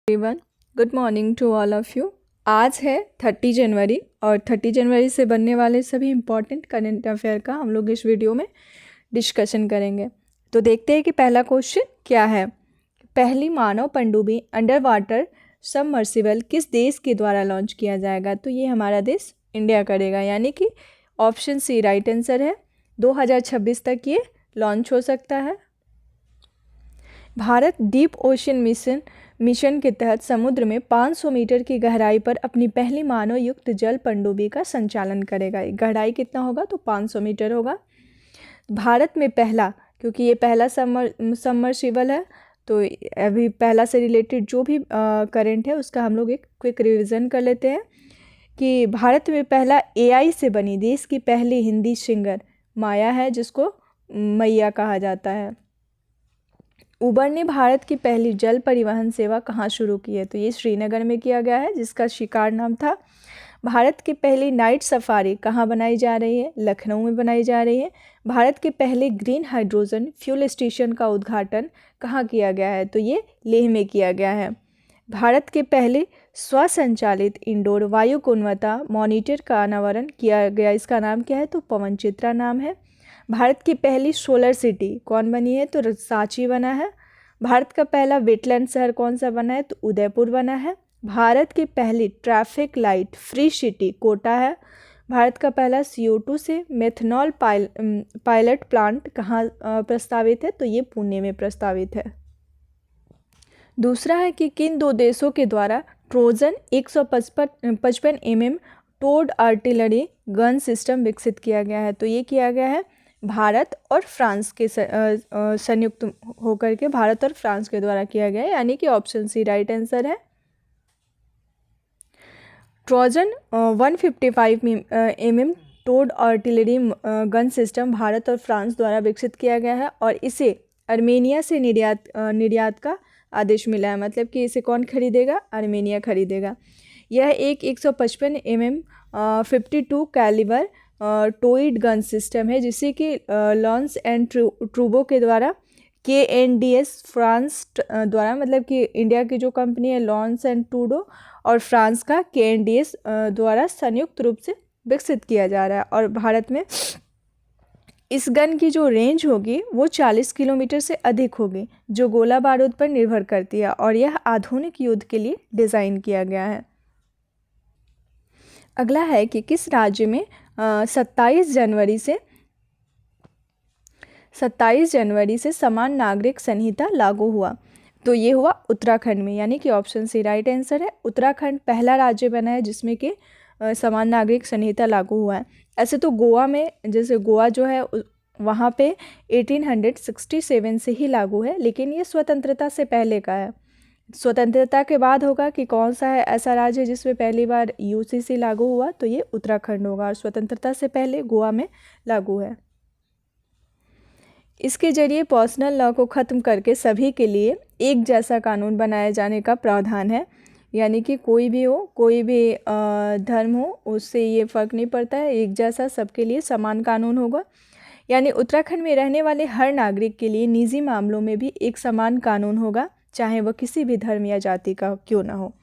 Everyone, good morning to all of you. आज है 30 जनवरी और 30 जनवरी से बनने वाले सभी इम्पॉर्टेंट करंट अफेयर का हम लोग इस वीडियो में डिस्कशन करेंगे। तो देखते हैं कि पहला क्वेश्चन क्या है। पहली मानव पनडुब्बी अंडर वाटर सबमर्सिबल किस देश के द्वारा लॉन्च किया जाएगा? तो ये हमारा देश इंडिया करेगा, यानी कि ऑप्शन सी राइट आंसर है। 2026 तक ये लॉन्च हो सकता है। भारत डीप ओशन मिशन के तहत समुद्र में 500 मीटर की गहराई पर अपनी पहली मानव युक्त जल पनडुब्बी का संचालन करेगा। गहराई कितना होगा? तो 500 मीटर होगा। भारत में पहला, क्योंकि ये पहला सबमर्सिबल है, तो अभी पहला से रिलेटेड जो भी करंट है उसका हम लोग एक क्विक रिवीजन कर लेते हैं कि भारत में पहला AI से बनी देश की पहली हिंदी सिंगर माया है, जिसको मैया कहा जाता है। उबर ने भारत की पहली जल परिवहन सेवा कहाँ शुरू की है? तो ये श्रीनगर में किया गया है, जिसका शिकार नाम था। भारत की पहली नाइट सफारी कहाँ बनाई जा रही है? लखनऊ में बनाई जा रही है। भारत के पहले ग्रीन हाइड्रोजन फ्यूल स्टेशन का उद्घाटन कहाँ किया गया है? तो ये लेह में किया गया है। भारत के पहले स्वसंचालित इंडोर वायु गुणवत्ता मॉनिटर का अनावरण किया गया, इसका नाम क्या है? तो पवन चित्रा नाम है। भारत की पहली सोलर सिटी कौन बनी है? तो सांची बना है। भारत का पहला वेटलैंड शहर कौन सा बना है? तो उदयपुर बना है। भारत की पहली traffic light free city Kota है। भारत का पहला CO2 से मेथनॉल पायलट प्लांट कहाँ प्रस्तावित है? तो ये पुणे में प्रस्तावित है। दूसरा है कि किन दो देशों के द्वारा Trojan 155 mm towed artillery gun system विकसित किया गया है? तो ये किया गया है भारत और फ्रांस के संयुक्त होकर के भारत और फ्रांस के द्वारा किया गया है, यानी कि ऑप्शन सी राइट आंसर है। Trojan 155 mm towed artillery gun system Bharat और फ्रांस द्वारा विकसित किया गया है और इसे अर्मेनिया से निर्यात का आदेश मिला है। मतलब कि इसे कौन खरीदेगा? अर्मेनिया खरीदेगा। यह एक 155 mm 52 कैलिबर टोइड गन सिस्टम है, जिसे कि लॉन्स एंड ट्रूबो के द्वारा KNDS फ्रांस द्वारा, मतलब कि इंडिया की जो कंपनी है लॉन्स एंड ट्रूडो और फ्रांस का KNDS द्वारा संयुक्त रूप से विकसित किया जा रहा है। और भारत में इस गन की जो रेंज होगी वो 40 किलोमीटर से अधिक होगी, जो गोला बारूद पर निर्भर करती है और यह आधुनिक युद्ध के लिए डिज़ाइन किया गया है। अगला है कि किस राज्य में 27 जनवरी से समान नागरिक संहिता लागू हुआ? तो ये हुआ उत्तराखंड में, यानी कि ऑप्शन सी राइट आंसर है। उत्तराखंड पहला राज्य बना है जिसमें कि समान नागरिक संहिता लागू हुआ है। ऐसे तो गोवा में, जैसे गोवा जो है वहाँ पे 1867 से ही लागू है, लेकिन ये स्वतंत्रता से पहले का है। स्वतंत्रता के बाद होगा कि कौन सा है ऐसा राज्य जिसमें पहली बार UCC लागू हुआ? तो ये उत्तराखंड होगा और स्वतंत्रता से पहले गोवा में लागू है। इसके जरिए पर्सनल लॉ को ख़त्म करके सभी के लिए एक जैसा कानून बनाए जाने का प्रावधान है, यानी कि कोई भी हो, कोई भी धर्म हो, उससे ये फ़र्क नहीं पड़ता है, एक जैसा सबके लिए समान कानून होगा। यानी उत्तराखंड में रहने वाले हर नागरिक के लिए निजी मामलों में भी एक समान कानून होगा, चाहे वह किसी भी धर्म या जाति का क्यों ना हो।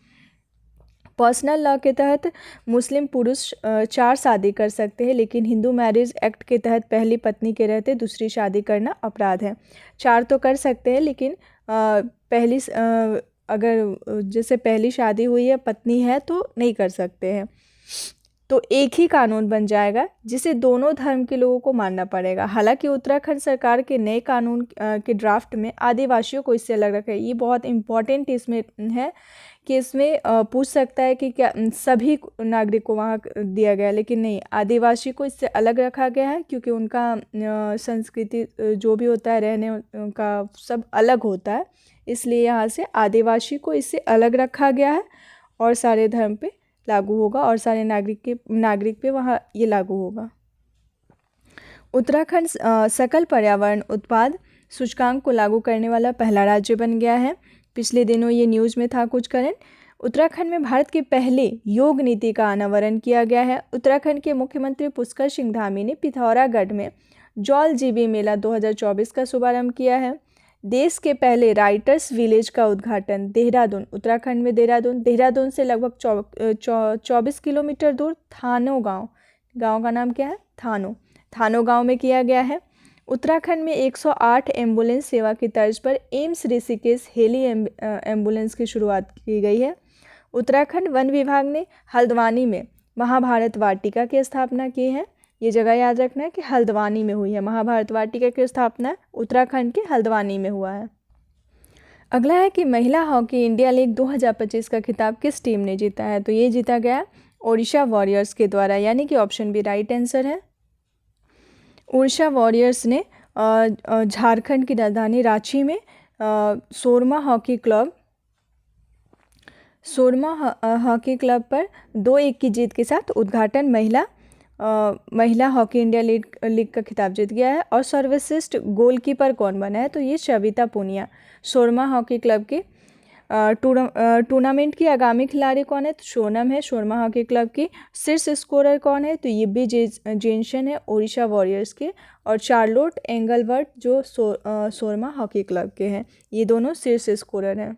पर्सनल लॉ के तहत मुस्लिम पुरुष 4 शादी कर सकते हैं, लेकिन हिंदू मैरिज एक्ट के तहत पहली पत्नी के रहते दूसरी शादी करना अपराध है। 4 तो कर सकते हैं, लेकिन अगर जैसे पहली शादी हुई है, पत्नी है, तो नहीं कर सकते हैं। तो एक ही कानून बन जाएगा जिसे दोनों धर्म के लोगों को मानना पड़ेगा। हालांकि उत्तराखंड सरकार के नए कानून के ड्राफ्ट में आदिवासियों को इससे अलग रखा है। ये बहुत इम्पॉर्टेंट इसमें है कि इसमें पूछ सकता है कि क्या सभी नागरिक को वहाँ दिया गया, लेकिन नहीं, आदिवासी को इससे अलग रखा गया है, क्योंकि उनका संस्कृति जो भी होता है, रहने का सब अलग होता है, इसलिए यहाँ से आदिवासी को इससे अलग रखा गया है और सारे धर्म पे लागू होगा और सारे नागरिक पे वहाँ ये लागू होगा। उत्तराखंड सकल पर्यावरण उत्पाद सूचकांक को लागू करने वाला पहला राज्य बन गया है। पिछले दिनों ये न्यूज़ में था कुछ करंट। उत्तराखंड में भारत के पहले योग नीति का अनावरण किया गया है। उत्तराखंड के मुख्यमंत्री पुष्कर सिंह धामी ने पिथौरागढ़ में जौल जीबी मेला 2024 का शुभारंभ किया है। देश के पहले राइटर्स विलेज का उद्घाटन देहरादून, उत्तराखंड में देहरादून से लगभग 24 किलोमीटर दूर थानो गांव का नाम क्या है? थानो गांव में किया गया है। उत्तराखंड में 108 एम्बुलेंस सेवा की तर्ज पर एम्स ऋषिकेश हेली एम्बुलेंस की शुरुआत की गई है। उत्तराखंड वन विभाग ने हल्द्वानी में महाभारत वाटिका की स्थापना की है। ये जगह याद रखना है कि हल्द्वानी में हुई है। महाभारत वाटिका की स्थापना उत्तराखंड के हल्द्वानी में हुआ है। अगला है कि महिला हॉकी इंडिया लीग 2025 का खिताब किस टीम ने जीता है? तो ये जीता गया ओडिशा वॉरियर्स के द्वारा, यानी कि ऑप्शन बी राइट आंसर है। ओडिशा वॉरियर्स ने झारखंड की राजधानी रांची में सोरमा हॉकी क्लब पर 2-1 की जीत के साथ उद्घाटन महिला हॉकी इंडिया लीग का खिताब जीत गया है। और सर्वश्रेष्ठ गोलकीपर कौन बना है? तो ये सविता पूनिया। सोरमा हॉकी क्लब के टूर्नामेंट की आगामी खिलाड़ी कौन है? तो सोनम है सोरमा हॉकी क्लब की। शीर्ष स्कोरर कौन है? तो ये भी जेनसन है ओडिशा वॉरियर्स के। और चार्लोट एंगलवर्ट जो सोरमा हॉकी क्लब के हैं, ये दोनों शीर्ष स्कोरर हैं।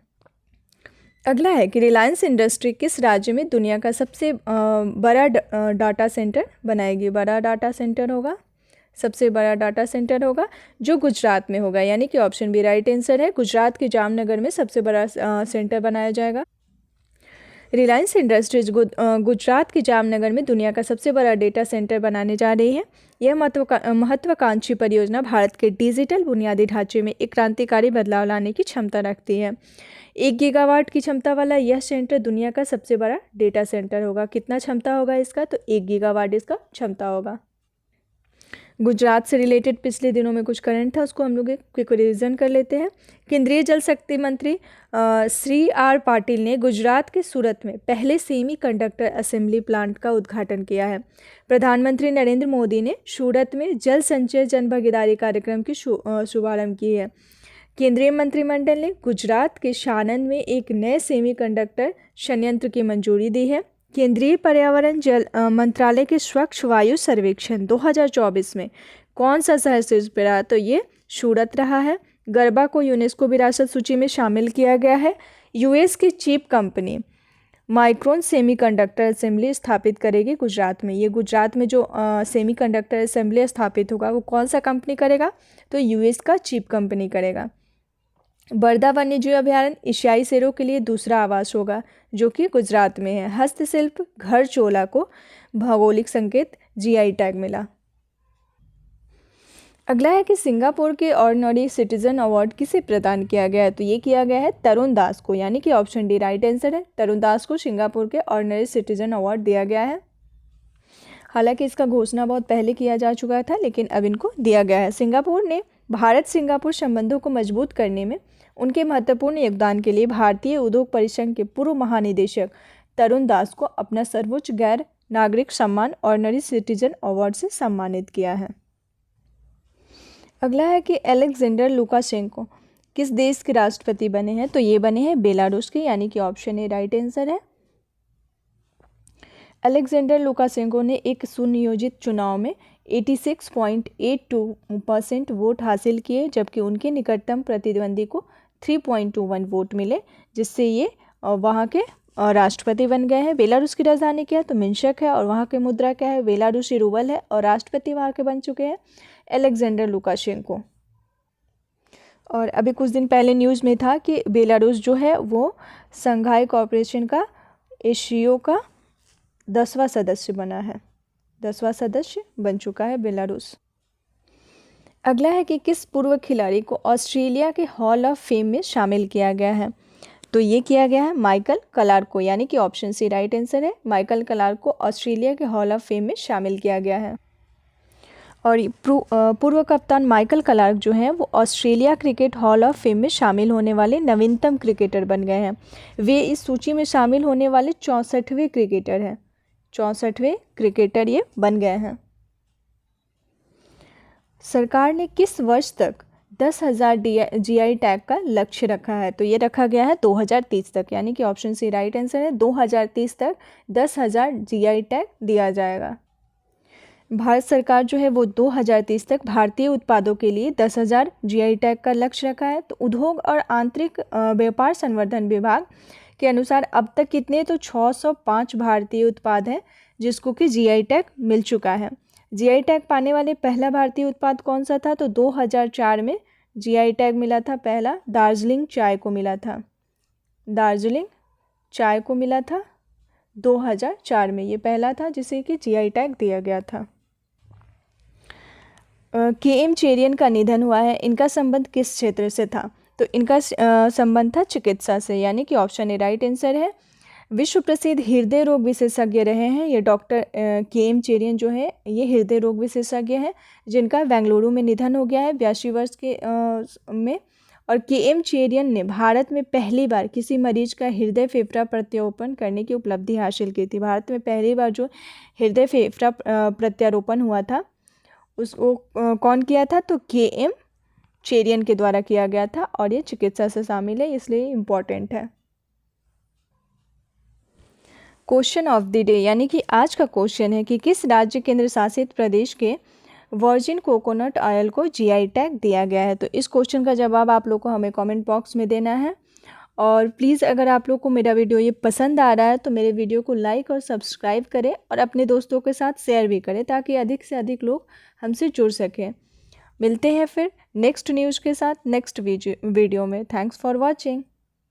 अगला है कि रिलायंस इंडस्ट्री किस राज्य में दुनिया का सबसे बड़ा डाटा सेंटर बनाएगी? सबसे बड़ा डाटा सेंटर होगा जो गुजरात में होगा, यानी कि ऑप्शन बी राइट आंसर है। गुजरात के जामनगर में सबसे बड़ा सेंटर बनाया जाएगा। रिलायंस इंडस्ट्रीज गुजरात के जामनगर में दुनिया का सबसे बड़ा डेटा सेंटर बनाने जा रही है। यह महत्वाकांक्षी परियोजना भारत के डिजिटल बुनियादी ढांचे में एक क्रांतिकारी बदलाव लाने की क्षमता रखती है। 1 गीगावाट की क्षमता वाला यह सेंटर दुनिया का सबसे बड़ा डेटा सेंटर होगा। कितना क्षमता होगा इसका? तो 1 गीगावाट इसका क्षमता होगा। गुजरात से रिलेटेड पिछले दिनों में कुछ करंट था, उसको हम लोग एक क्विक रिवीजन कर लेते हैं। केंद्रीय जल शक्ति मंत्री श्री आर पाटिल ने गुजरात के सूरत में पहले सेमी कंडक्टर असेंबली प्लांट का उद्घाटन किया है। प्रधानमंत्री नरेंद्र मोदी ने सूरत में जल संचय जन भागीदारी कार्यक्रम की शुभारंभ की है। केंद्रीय मंत्रिमंडल ने गुजरात के सानंद में एक नए सेमी कंडक्टर संयंत्र की मंजूरी दी है। केंद्रीय पर्यावरण जल मंत्रालय के स्वच्छ वायु सर्वेक्षण 2024 में कौन सा शहर शीर्ष पे रहा? तो ये सूरत रहा है। गरबा को यूनेस्को विरासत सूची में शामिल किया गया है। यूएस की chip company micron semiconductor assembly स्थापित करेगी गुजरात में। ये गुजरात में जो सेमीकंडक्टर असेंबली स्थापित होगा वो कौन सा कंपनी करेगा? तो यूएस का चिप कंपनी करेगा। बरदा वन्यजीव अभयारण्य एशियाई शेरों के लिए दूसरा आवास होगा, जो कि गुजरात में है। हस्तशिल्प घर चोला को भौगोलिक संकेत जीआई टैग मिला। अगला है कि सिंगापुर के ऑर्डिनरी सिटीजन अवार्ड किसे प्रदान किया गया है? तो ये किया गया है तरुण दास को, यानी कि ऑप्शन डी राइट आंसर है। तरुण दास को सिंगापुर के ऑर्डिनरी सिटीजन अवार्ड दिया गया है। हालांकि इसका घोषणा बहुत पहले किया जा चुका था, लेकिन अब इनको दिया गया है। सिंगापुर ने भारत सिंगापुर संबंधों को मजबूत करने में उनके महत्वपूर्ण योगदान के लिए भारतीय उद्योग परिसंघ के पूर्व महानिदेशक तरुण दास को अपना सर्वोच्च गैर नागरिक सम्मान ऑर्डिनरी सिटीजन अवार्ड से सम्मानित किया है। अगला है कि अलेक्जेंडर लुकाशेंको किस देश के राष्ट्रपति बने हैं? तो ये बने हैं बेलारूस के, यानी कि ऑप्शन ए राइट आंसर है। अलेक्जेंडर लुकाशेंको ने एक सुनियोजित चुनाव में 86.82% वोट हासिल किए, जबकि उनके निकटतम प्रतिद्वंदी को 3.21 वोट मिले, जिससे ये वहाँ के राष्ट्रपति बन गए हैं। बेलारूस की राजधानी क्या है? तो मिन्स्क है। और वहाँ की मुद्रा क्या है? बेलारूसी रूबल है। और राष्ट्रपति वहाँ के बन चुके हैं अलेक्जेंडर लुकाशेंको। और अभी कुछ दिन पहले न्यूज़ में था कि बेलारूस जो है वो संघाई कॉर्पोरेशन का एशियो का 10वां सदस्य बना है। 10वां सदस्य बन चुका है बेलारूस। अगला है कि किस पूर्व खिलाड़ी को ऑस्ट्रेलिया के हॉल ऑफ फेम में शामिल किया गया है? तो ये किया गया है माइकल क्लार्क को, यानी कि ऑप्शन सी राइट आंसर है। माइकल क्लार्क को ऑस्ट्रेलिया के हॉल ऑफ फेम में शामिल किया गया है। और पूर्व कप्तान माइकल क्लार्क जो हैं वो Australia cricket hall of fame में शामिल होने वाले नवीनतम क्रिकेटर बन गए हैं। वे इस सूची में शामिल होने वाले 64वें क्रिकेटर हैं। 64वें क्रिकेटर ये बन गए हैं। सरकार ने किस वर्ष तक 10,000 जीआई टैग का लक्ष्य रखा है? तो ये रखा गया है 2030 तक, यानी कि ऑप्शन सी राइट आंसर है। 2030 तक 10,000 जीआई टैग दिया जाएगा। भारत सरकार जो है वो 2030 तक भारतीय उत्पादों के लिए 10,000 जीआई टैग का लक्ष्य रखा है। तो उद्योग और आंतरिक व्यापार संवर्धन विभाग के अनुसार अब तक कितने, तो 605 भारतीय उत्पाद हैं जिसको कि जीआई टैग मिल चुका है। जीआई टैग पाने वाले पहला भारतीय उत्पाद कौन सा था, तो 2004 में जीआई टैग मिला था पहला, दार्जिलिंग चाय को मिला था। दार्जिलिंग चाय को मिला था 2004 में, ये पहला था जिसे कि जीआई टैग दिया गया था। के.एम. चेरियन का निधन हुआ है, इनका संबंध किस क्षेत्र से था, तो इनका संबंध था चिकित्सा से, यानी कि ऑप्शन ए राइट आंसर है। विश्व प्रसिद्ध हृदय रोग विशेषज्ञ रहे हैं ये डॉक्टर के.एम. चेरियन जो है ये हृदय रोग विशेषज्ञ हैं जिनका बेंगलुरु में निधन हो गया है 82 वर्ष के में। और के.एम. चेरियन ने भारत में पहली बार किसी मरीज का हृदय फेफड़ा प्रत्यारोपण करने की उपलब्धि हासिल की थी। भारत में पहली बार जो हृदय फेफड़ा प्रत्यारोपण हुआ था उसको कौन किया था, तो के.एम. चेरियन के द्वारा किया गया था और ये चिकित्सा से शामिल है, इसलिए इम्पॉर्टेंट है। क्वेश्चन ऑफ द डे, यानी कि आज का क्वेश्चन है कि किस राज्य केंद्र शासित प्रदेश के वर्जिन कोकोनट ऑयल को जीआई टैग दिया गया है। तो इस क्वेश्चन का जवाब आप लोग को हमें कमेंट बॉक्स में देना है। और प्लीज़ अगर आप लोग को मेरा वीडियो ये पसंद आ रहा है तो मेरे वीडियो को लाइक और सब्सक्राइब करें और अपने दोस्तों के साथ शेयर भी करें ताकि अधिक से अधिक लोग हमसे जुड़ सकें। मिलते हैं फिर नेक्स्ट न्यूज़ के साथ नेक्स्ट वीडियो में। Thanks for watching.